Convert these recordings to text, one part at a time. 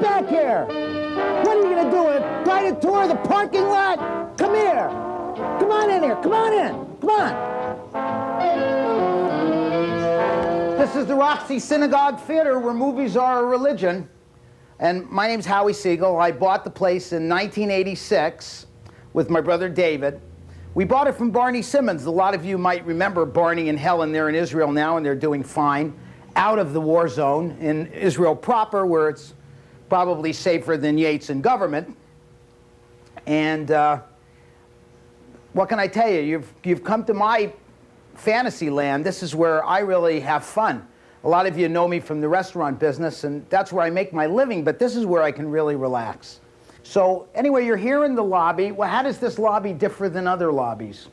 back here. What are you going to do? Ride a tour of the parking lot? Come here. Come on in here. Come on in. Come on. This is the Roxy Theatre, where movies are a religion. And my name's Howie Siegel. I bought the place in 1986 with my brother David. We bought it from Barney Simmons. A lot of you might remember Barney and Helen. They're in Israel now, and they're doing fine. Out of the war zone in Israel proper, where it's probably safer than Yates and government. And what can I tell you? You've come to my fantasy land. This is where I really have fun. A lot of you know me from the restaurant business, and that's where I make my living, but this is where I can really relax. So anyway, you're here in the lobby. Well, how does this lobby differ than other lobbies?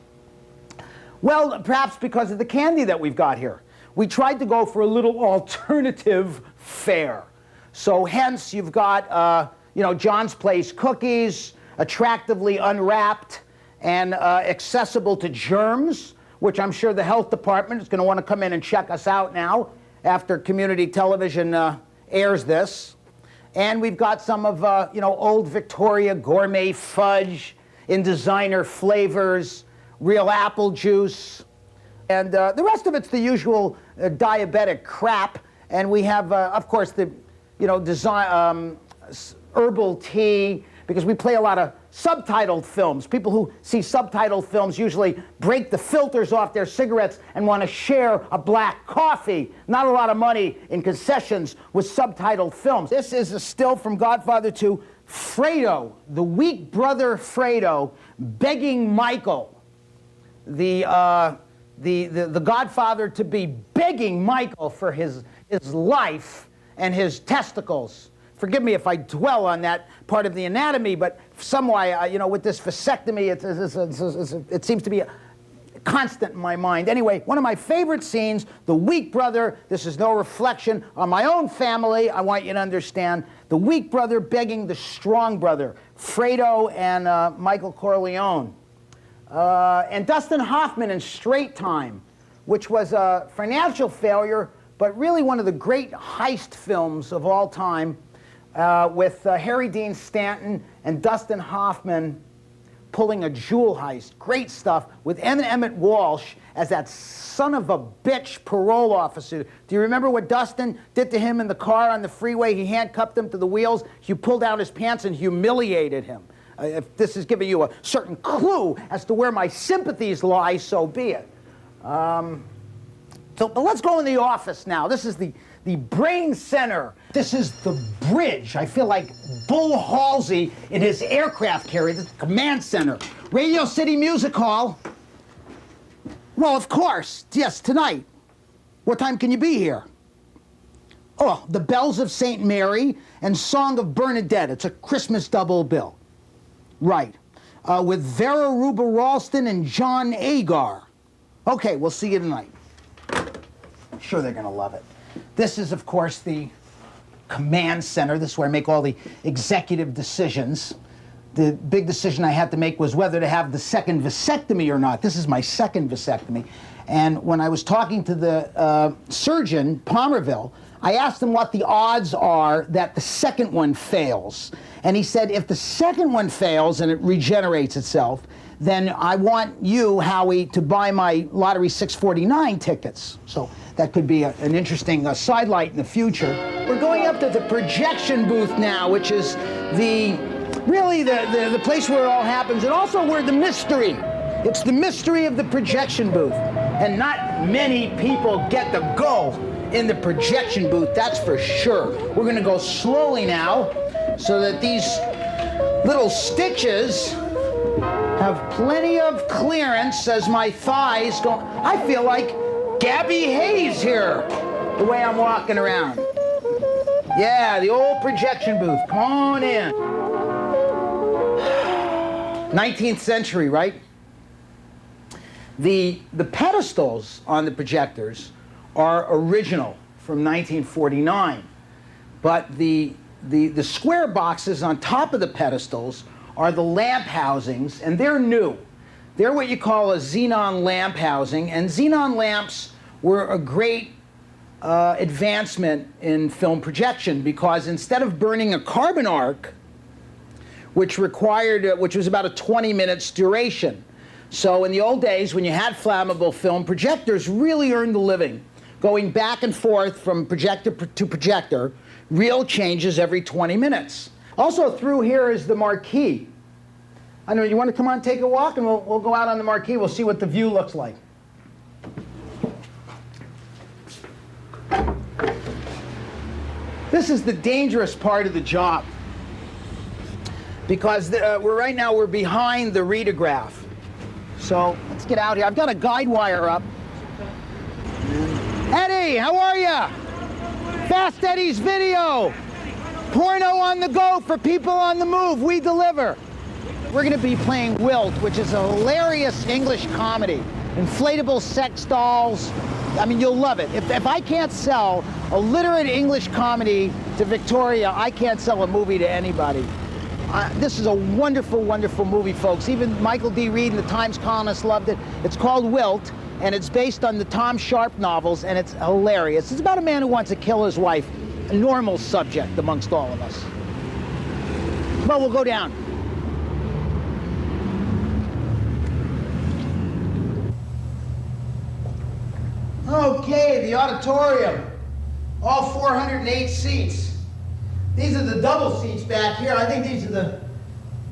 Well, perhaps because of the candy that we've got here. We tried to go for a little alternative fare. So hence, you've got, John's Place cookies, attractively unwrapped and accessible to germs, which I'm sure the health department is going to want to come in and check us out now after community television airs this. And we've got some of, old Victoria gourmet fudge in designer flavors, real apple juice. And the rest of it's the usual diabetic crap. And we have, of course, the, herbal tea, because we play a lot of subtitled films. People who see subtitled films usually break the filters off their cigarettes and want to share a black coffee. Not a lot of money in concessions with subtitled films. This is a still from Godfather 2, Fredo, the weak brother Fredo, begging Michael, the Godfather to be begging Michael for his life and his testicles. Forgive me if I dwell on that part of the anatomy, but some way, with this vasectomy, it seems to be a constant in my mind. Anyway, one of my favorite scenes, the weak brother. This is no reflection on my own family. I want you to understand. The weak brother begging the strong brother, Fredo and Michael Corleone. And Dustin Hoffman in Straight Time, which was a financial failure, but really one of the great heist films of all time. With Harry Dean Stanton and Dustin Hoffman pulling a jewel heist. Great stuff, with Emmett Walsh as that son of a bitch parole officer. Do you remember what Dustin did to him in the car on the freeway? He handcuffed him to the wheels. You pulled down his pants and humiliated him. If this is giving you a certain clue as to where my sympathies lie, so be it. But let's go in the office now. This is the brain center. This is the bridge. I feel like Bull Halsey in his aircraft carrier, the command center. Radio City Music Hall. Well, of course, yes, tonight. What time can you be here? Oh, the Bells of St. Mary and Song of Bernadette. It's a Christmas double bill. Right. With Vera Ruba Ralston and John Agar. Okay, we'll see you tonight. I'm sure they're going to love it. This is, of course, the command center. This is where I make all the executive decisions. The big decision I had to make was whether to have the second vasectomy or not. This is my second vasectomy. And when I was talking to the surgeon, Palmerville, I asked him what the odds are that the second one fails. And he said, if the second one fails and it regenerates itself, then I want you, Howie, to buy my Lottery 649 tickets. So that could be an interesting sidelight in the future. We're going up to the projection booth now, which is really the place where it all happens, and also where the mystery. It's the mystery of the projection booth. And not many people get to go in the projection booth, that's for sure. We're gonna go slowly now so that these little stitches have plenty of clearance as my thighs go. I feel like Gabby Hayes here, the way I'm walking around. Yeah, the old projection booth. Come on in. 19th century, right? The pedestals on the projectors are original from 1949, but the square boxes on top of the pedestals are the lamp housings, and they're new. They're what you call a xenon lamp housing, and xenon lamps were a great advancement in film projection, because instead of burning a carbon arc, which was about a 20 minutes duration. So in the old days, when you had flammable film, projectors really earned a living, going back and forth from projector to projector, reel changes every 20 minutes. Also through here is the marquee. I know, you want to come on, take a walk, and we'll go out on the marquee. We'll see what the view looks like. This is the dangerous part of the job, because right now we're behind the readograph. So let's get out here. I've got a guide wire up. Eddie, how are ya? Fast Eddie's Video. Porno on the go for people on the move. We deliver. We're going to be playing Wilt, which is a hilarious English comedy. Inflatable sex dolls. I mean, you'll love it. If I can't sell a literate English comedy to Victoria, I can't sell a movie to anybody. This is a wonderful, wonderful movie, folks. Even Michael D. Reed and the Times columnist loved it. It's called Wilt, and it's based on the Tom Sharpe novels, and it's hilarious. It's about a man who wants to kill his wife, a normal subject amongst all of us. Well, we'll go down. Okay, the auditorium. All 408 seats. These are the double seats back here. I think these are the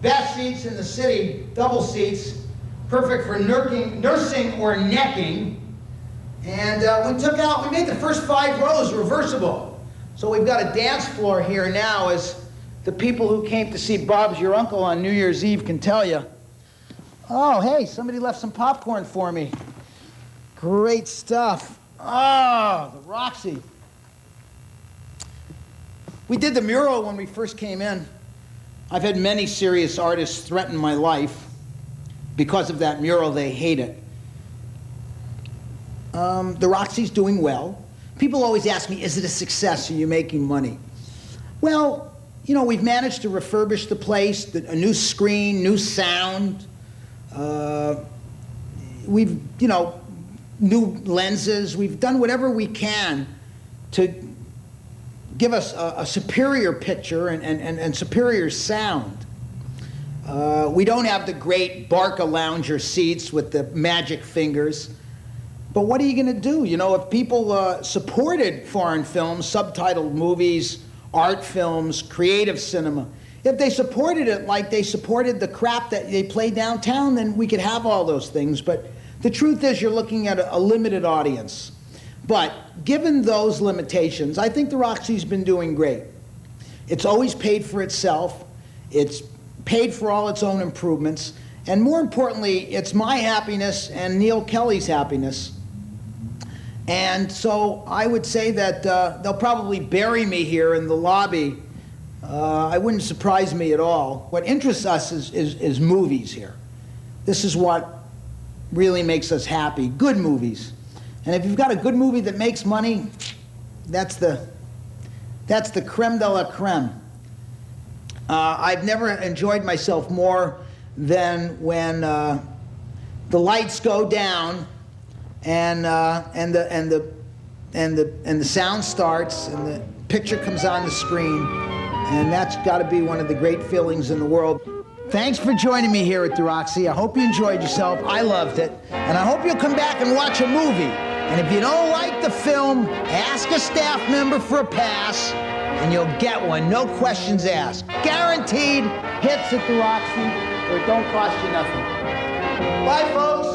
best seats in the city, double seats. Perfect for nursing or necking. And we made the first 5 rows reversible. So we've got a dance floor here now, as the people who came to see Bob's Your Uncle on New Year's Eve can tell you. Oh, hey, somebody left some popcorn for me. Great stuff. Oh, the Roxy. We did the mural when we first came in. I've had many serious artists threaten my life because of that mural. They hate it. The Roxy's doing well. People always ask me, is it a success? Are you making money? Well, you know, we've managed to refurbish the place, a new screen, new sound. We've, you know, new lenses. We've done whatever we can to give us a superior picture and superior sound. We don't have the great Barca lounger seats with the magic fingers. But what are you going to do? You know, if people supported foreign films, subtitled movies, art films, creative cinema, if they supported it like they supported the crap that they play downtown, then we could have all those things. But the truth is, you're looking at a limited audience. But given those limitations, I think the Roxy's been doing great. It's always paid for itself. It's paid for all its own improvements. And more importantly, it's my happiness and Neil Kelly's happiness. And so I would say that they'll probably bury me here in the lobby. It wouldn't surprise me at all. What interests us is movies here. This is what really makes us happy, good movies. And if you've got a good movie that makes money, that's the creme de la creme. I've never enjoyed myself more than when the lights go down and the sound starts and the picture comes on the screen, and that's got to be one of the great feelings in the world. Thanks for joining me here at the Roxy. I hope you enjoyed yourself. I loved it. And I hope you'll come back and watch a movie. And if you don't like the film, ask a staff member for a pass, and you'll get one, no questions asked. Guaranteed hits at the Roxy, or it don't cost you nothing. Bye, folks.